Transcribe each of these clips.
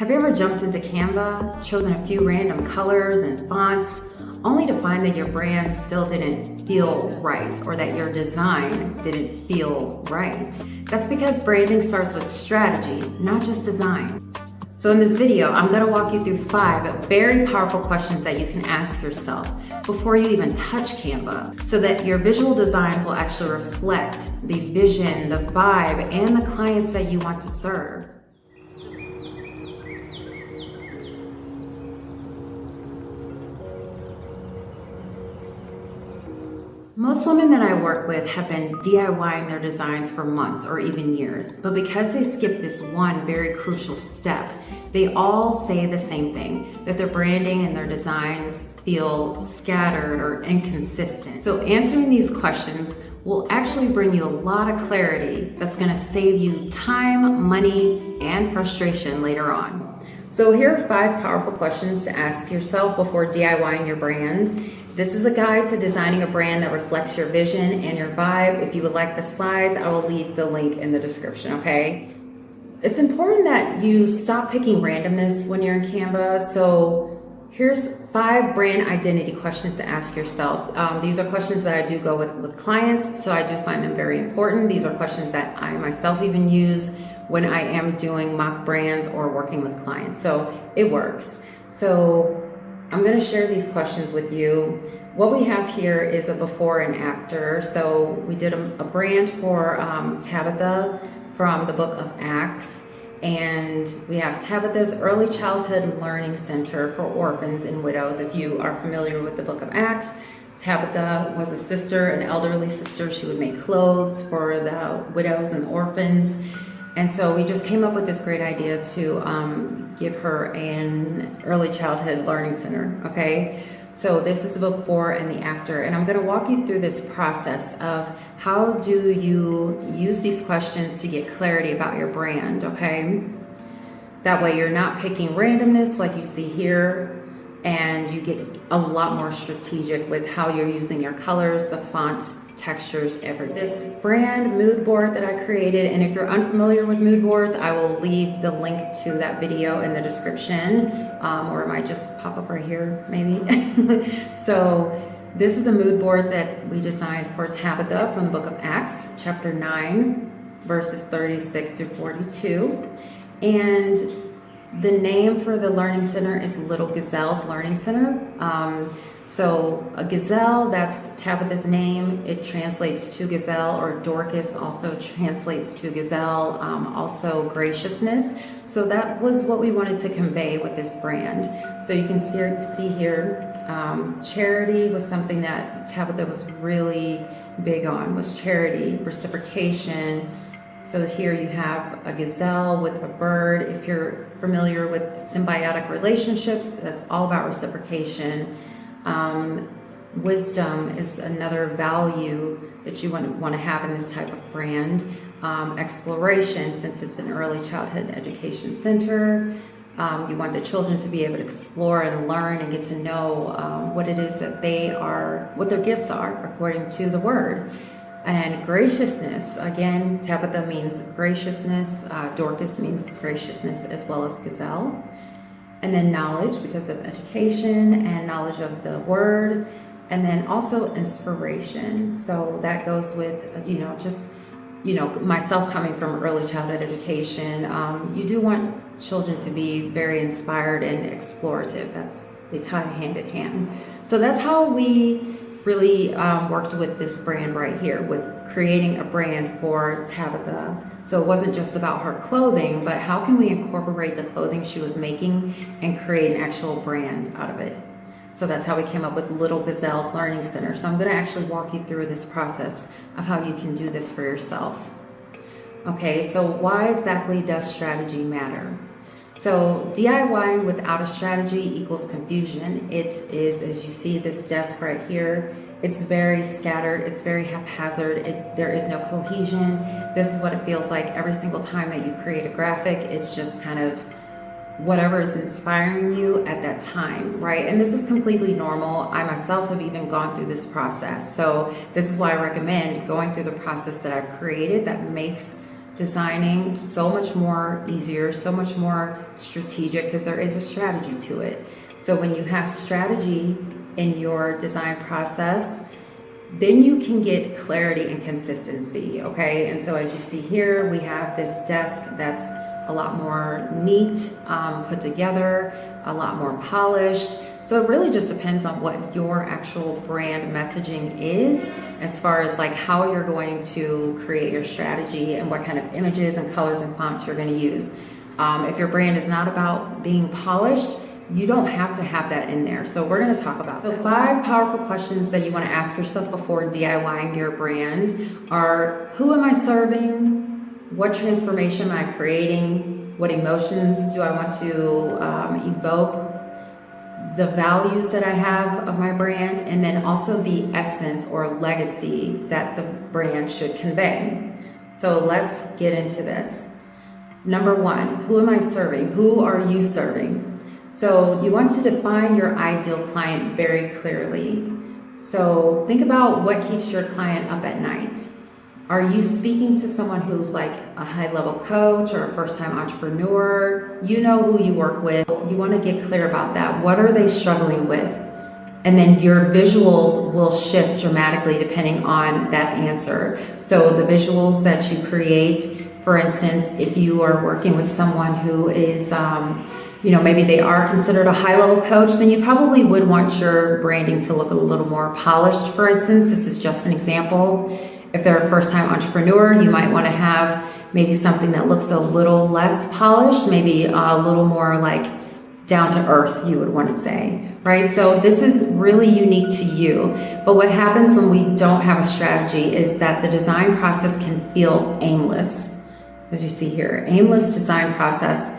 Have you ever jumped into Canva, chosen a few random colors and fonts, only to find that your brand still didn't feel right or that your design didn't feel right? That's because branding starts with strategy, not just design. So in this video, I'm going to walk you through 5 very powerful questions that you can ask yourself before you even touch Canva, so that your visual designs will actually reflect the vision, the vibe, and the clients that you want to serve. Most women that I work with have been DIYing their designs for months or even years, but because they skip this one very crucial step, they all say the same thing, that their branding and their designs feel scattered or inconsistent. So answering these questions will actually bring you a lot of clarity that's going to save you time, money, and frustration later on. So here are 5 powerful questions to ask yourself before DIYing your brand. This is a guide to designing a brand that reflects your vision and your vibe. If you would like the slides, I will leave the link in the description, okay? It's important that you stop picking randomness when you're in Canva. So here's 5 brand identity questions to ask yourself. These are questions that I do go with clients, so I do find them very important. These are questions that I myself even use when I am doing mock brands or working with clients. So it works. So I'm going to share these questions with you. What we have here is a before and after. So we did a brand for Tabitha from the book of Acts. And we have Tabitha's Early Childhood Learning Center for Orphans and Widows. If you are familiar with the book of Acts, Tabitha was a sister, an elderly sister. She would make clothes for the widows and the orphans. And so we just came up with this great idea to give her an early childhood learning center, okay? So this is the before and the after, and I'm gonna walk you through this process of how do you use these questions to get clarity about your brand, okay? That way you're not picking randomness like you see here, and you get a lot more strategic with how you're using your colors, the fonts, textures, everything. This brand mood board that I created, and if you're unfamiliar with mood boards, I will leave the link to that video in the description, or it might just pop up right here, maybe. So this is a mood board that we designed for Tabitha from the book of Acts, chapter 9, verses 36 through 42. And the name for the learning center is Little Gazelle's Learning Center. So a gazelle, that's Tabitha's name. It translates to gazelle, or Dorcas also translates to gazelle, also graciousness. So that was what we wanted to convey with this brand. So you can see here, charity was something that Tabitha was really big on, was charity, reciprocation. So here you have a gazelle with a bird. If you're familiar with symbiotic relationships, that's all about reciprocation. Wisdom is another value that you want to have in this type of brand. Exploration, since it's an early childhood education center, you want the children to be able to explore and learn and get to know what it is that they are, what their gifts are according to the word. And graciousness, again, Tabitha means graciousness, Dorcas means graciousness as well as gazelle. And then knowledge, because that's education and knowledge of the word. And then also inspiration. So that goes with, myself coming from early childhood education, you do want children to be very inspired and explorative. They tie hand in hand. So that's how we really worked with this brand right here, with creating a brand for Tabitha. So it wasn't just about her clothing, but how can we incorporate the clothing she was making and create an actual brand out of it? So that's how we came up with Little Gazelle's Learning Center. So I'm going to actually walk you through this process of how you can do this for yourself. Okay, so why exactly does strategy matter? So DIYing without a strategy equals confusion. It is, as you see this desk right here, it's very scattered, it's very haphazard, there is no cohesion. This is what it feels like every single time that you create a graphic. It's just kind of whatever is inspiring you at that time, right? And this is completely normal. I myself have even gone through this process. So this is why I recommend going through the process that I've created that makes designing so much more easier, so much more strategic, because there is a strategy to it. So when you have strategy in your design process, then you can get clarity and consistency, okay? And so as you see here, we have this desk that's a lot more neat, put together, a lot more polished. So it really just depends on what your actual brand messaging is, as far as like how you're going to create your strategy and what kind of images and colors and fonts you're going to use. If your brand is not about being polished, you don't have to have that in there. So we're going to talk about that. So 5 powerful questions that you want to ask yourself before DIYing your brand are: who am I serving? What transformation am I creating? What emotions do I want to evoke? The values that I have of my brand, and then also the essence or legacy that the brand should convey. So let's get into this. Number 1, who am I serving? Who are you serving? So you want to define your ideal client very clearly. So think about what keeps your client up at night. Are you speaking to someone who's like a high-level coach or a first-time entrepreneur? You know who you work with. You want to get clear about that. What are they struggling with? And then your visuals will shift dramatically depending on that answer. So the visuals that you create, for instance, if you are working with someone who is, maybe they are considered a high-level coach, then you probably would want your branding to look a little more polished, for instance. This is just an example. If they're a first-time entrepreneur, you might want to have maybe something that looks a little less polished, maybe a little more like down to earth, you would want to say, right? So this is really unique to you. But what happens when we don't have a strategy is that the design process can feel aimless, as you see here, aimless design process.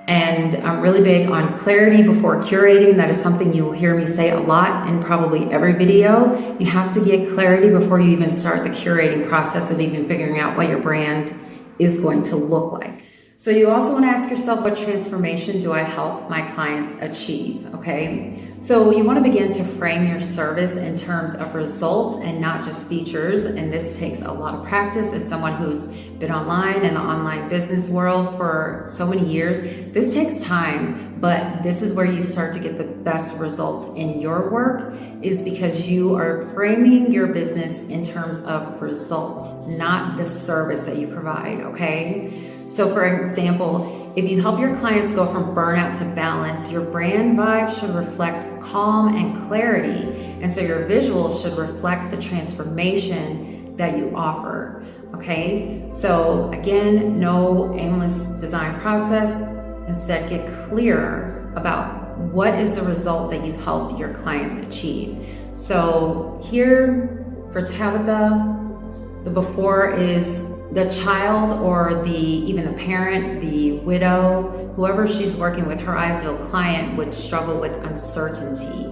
And I'm really big on clarity before curating. That is something you will hear me say a lot in probably every video. You have to get clarity before you even start the curating process of even figuring out what your brand is going to look like. So you also want to ask yourself, what transformation do I help my clients achieve? Okay, so you want to begin to frame your service in terms of results and not just features. And this takes a lot of practice. As someone who's been online in the online business world for so many years, this takes time, but this is where you start to get the best results in your work, is because you are framing your business in terms of results, not the service that you provide, okay? So for example, if you help your clients go from burnout to balance, your brand vibe should reflect calm and clarity. And so your visuals should reflect the transformation that you offer. Okay, so again, no aimless design process. Instead, get clear about what is the result that you help your clients achieve. So here for Tabitha, the before is the child or even the parent, the widow, whoever she's working with, her ideal client would struggle with uncertainty,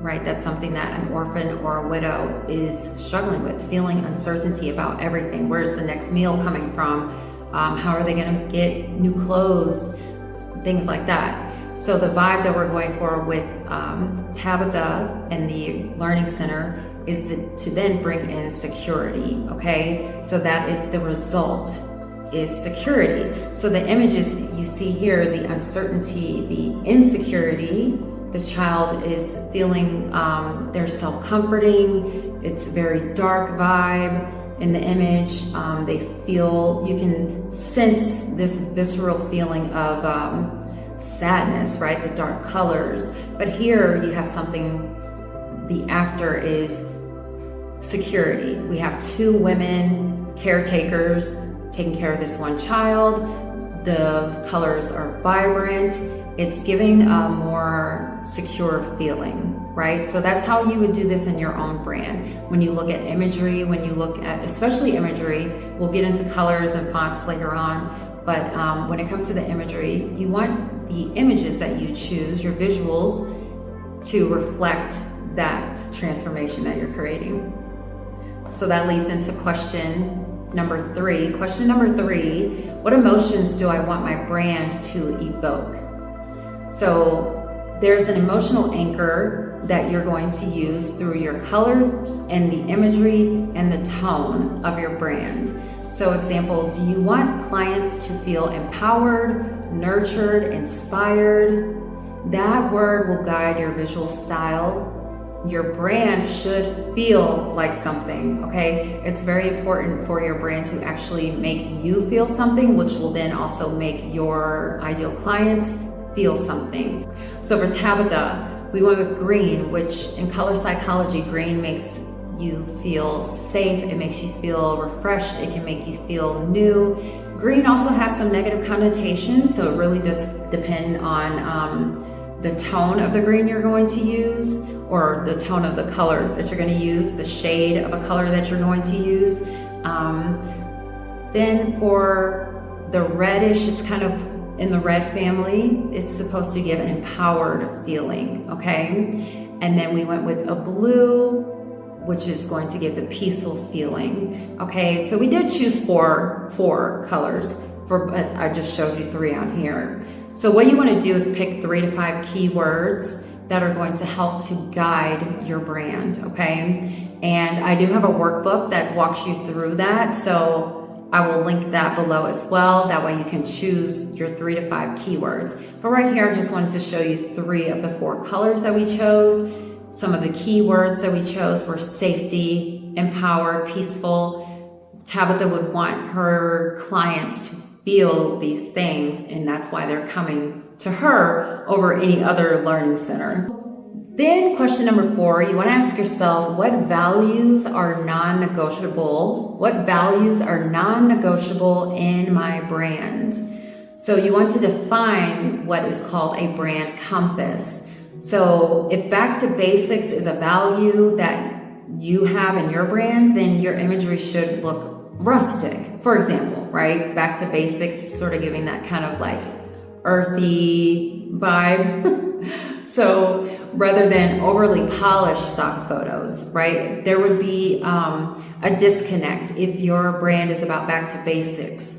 right? That's something that an orphan or a widow is struggling with, feeling uncertainty about everything. Where's the next meal coming from? How are they going to get new clothes? Things like that. So the vibe that we're going for with Tabitha and the Learning Center is to then bring in security, okay? So that is the result, is security. So the images you see here, the uncertainty, the insecurity, the child is feeling, they're self-comforting. It's a very dark vibe in the image. They feel, you can sense this visceral feeling of sadness, right? The dark colors. But here you have something, the after is security. We have 2 women caretakers taking care of this one child. The colors are vibrant. It's giving a more secure feeling, right? So that's how you would do this in your own brand. When you look at imagery, when you look at, especially imagery, we'll get into colors and fonts later on, but when it comes to the imagery, you want the images that you choose, your visuals, to reflect that transformation that you're creating. So that leads into question number 3. Question number 3, what emotions do I want my brand to evoke? So there's an emotional anchor that you're going to use through your colors and the imagery and the tone of your brand. So example, do you want clients to feel empowered, nurtured, inspired? That word will guide your visual style. Your brand should feel like something, okay? It's very important for your brand to actually make you feel something, which will then also make your ideal clients feel something. So for Tabitha, we went with green, which in color psychology, green makes you feel safe, it makes you feel refreshed, it can make you feel new. Green also has some negative connotations, so it really does depend on the tone of the green you're going to use, or the tone of the color that you're going to use, the shade of a color that you're going to use. Then for the reddish, it's kind of in the red family. It's supposed to give an empowered feeling, okay? And then we went with a blue, which is going to give the peaceful feeling, okay? So we did choose four colors, but I just showed you 3 on here. So what you want to do is pick 3 to 5 keywords that are going to help to guide your brand, okay? And I do have a workbook that walks you through that, so I will link that below as well. That way you can choose your 3 to 5 keywords. But right here, I just wanted to show you 3 of the 4 colors that we chose. Some of the keywords that we chose were safety, empowered, peaceful. Tabitha would want her clients to feel these things, and that's why they're coming to her over any other learning center. Then question number 4, you want to ask yourself, what values are non-negotiable? What values are non-negotiable in my brand? So you want to define what is called a brand compass. So if back to basics is a value that you have in your brand, then your imagery should look rustic, for example, right? Back to basics, sort of giving that kind of like earthy vibe. So rather than overly polished stock photos, right? There would be a disconnect if your brand is about back to basics,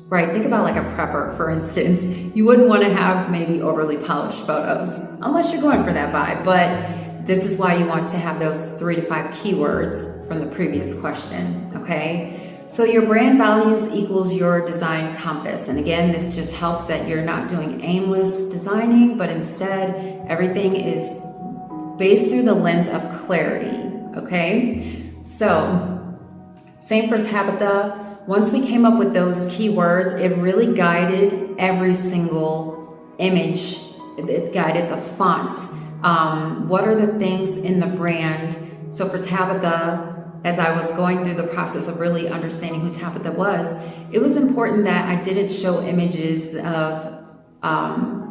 right? Think about like a prepper, for instance. You wouldn't want to have maybe overly polished photos unless you're going for that vibe. But this is why you want to have those 3 to 5 keywords from the previous question, okay? So your brand values equals your design compass. And again, this just helps that you're not doing aimless designing, but instead everything is based through the lens of clarity, okay? So same for Tabitha. Once we came up with those keywords, it really guided every single image. It guided the fonts. What are the things in the brand? So for Tabitha, as I was going through the process of really understanding who Tabitha was, it was important that I didn't show images of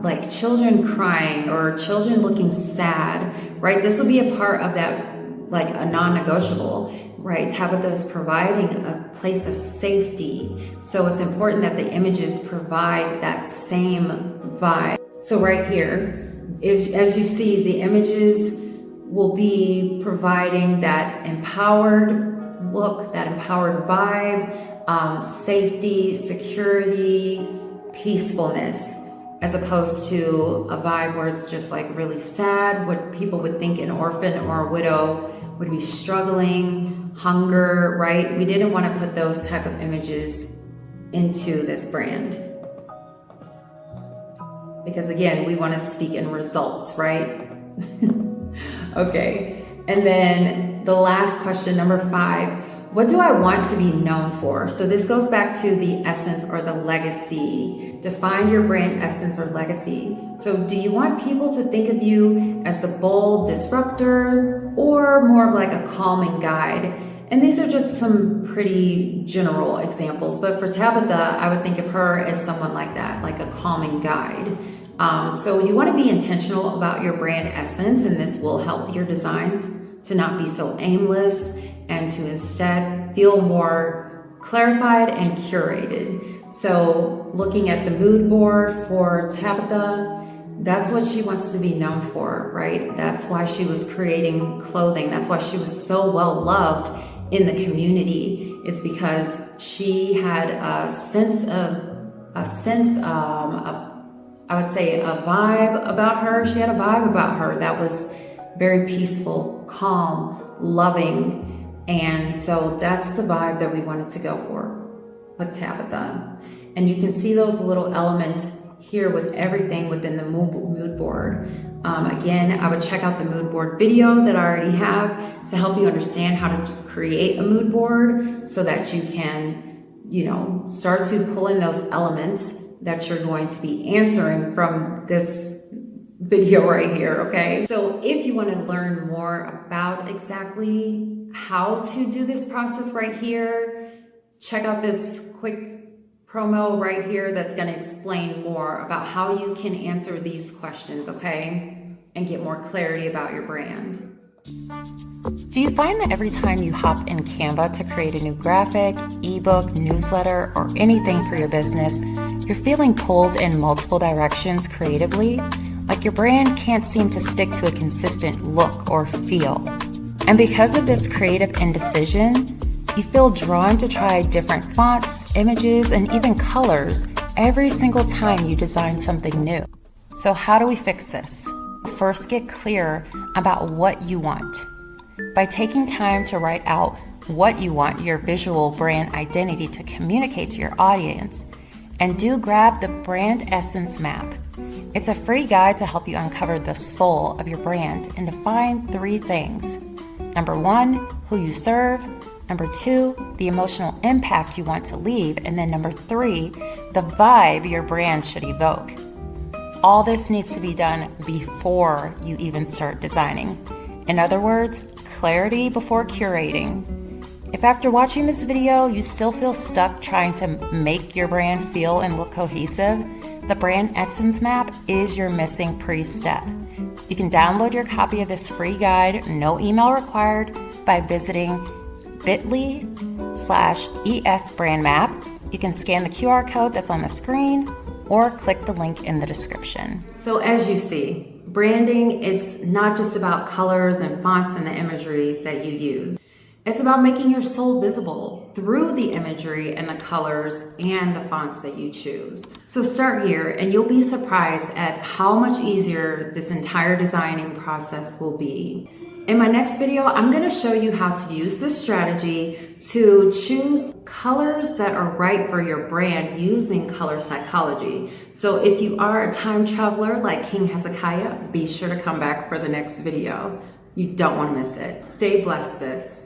like children crying or children looking sad, right? This will be a part of that, like a non-negotiable, right? Tabitha is providing a place of safety. So it's important that the images provide that same vibe. So right here, as you see, the images will be providing that empowered look, that empowered vibe, safety, security, peacefulness, as opposed to a vibe where it's just like really sad, what people would think an orphan or a widow would be struggling, hunger, right? We didn't want to put those type of images into this brand. Because again, we want to speak in results, right? Okay, and then the last question, number 5, what do I want to be known for? So this goes back to the essence or the legacy. Define your brand essence or legacy. So do you want people to think of you as the bold disruptor or more of like a calming guide? And these are just some pretty general examples, but for Tabitha, I would think of her as someone like that, like a calming guide. So you want to be intentional about your brand essence, and this will help your designs to not be so aimless and to instead feel more clarified and curated. So looking at the mood board for Tabitha, that's what she wants to be known for, right? That's why she was creating clothing. That's why she was so well loved in the community, is because she had a I would say a vibe about her. She had a vibe about her that was very peaceful, calm, loving. And so that's the vibe that we wanted to go for. with Tabitha. And you can see those little elements here with everything within the mood board. Again, I would check out the mood board video that I already have to help you understand how to create a mood board so that you can, start to pull in those elements that you're going to be answering from this video right here, okay? So if you want to learn more about exactly how to do this process right here, check out this quick promo right here that's going to explain more about how you can answer these questions, okay? And get more clarity about your brand. Do you find that every time you hop in Canva to create a new graphic, ebook, newsletter, or anything for your business, you're feeling pulled in multiple directions creatively? Like your brand can't seem to stick to a consistent look or feel. And because of this creative indecision, you feel drawn to try different fonts, images, and even colors every single time you design something new. So how do we fix this? First, get clear about what you want. By taking time to write out what you want your visual brand identity to communicate to your audience, and do grab the brand essence map. It's a free guide to help you uncover the soul of your brand and define 3 things. Number 1, who you serve. Number 2, the emotional impact you want to leave. And then number 3, the vibe your brand should evoke. All this needs to be done before you even start designing. In other words, clarity before curating. If after watching this video you still feel stuck trying to make your brand feel and look cohesive, the brand essence map is your missing pre-step. You can download your copy of this free guide, no email required, by visiting bit.ly/esbrandmap. You can scan the QR code that's on the screen or click the link in the description. So as you see, branding, it's not just about colors and fonts and the imagery that you use. It's about making your soul visible through the imagery and the colors and the fonts that you choose. So start here and you'll be surprised at how much easier this entire designing process will be. In my next video, I'm going to show you how to use this strategy to choose colors that are right for your brand using color psychology. So if you are a time traveler like King Hezekiah, be sure to come back for the next video. You don't want to miss it. Stay blessed, sis.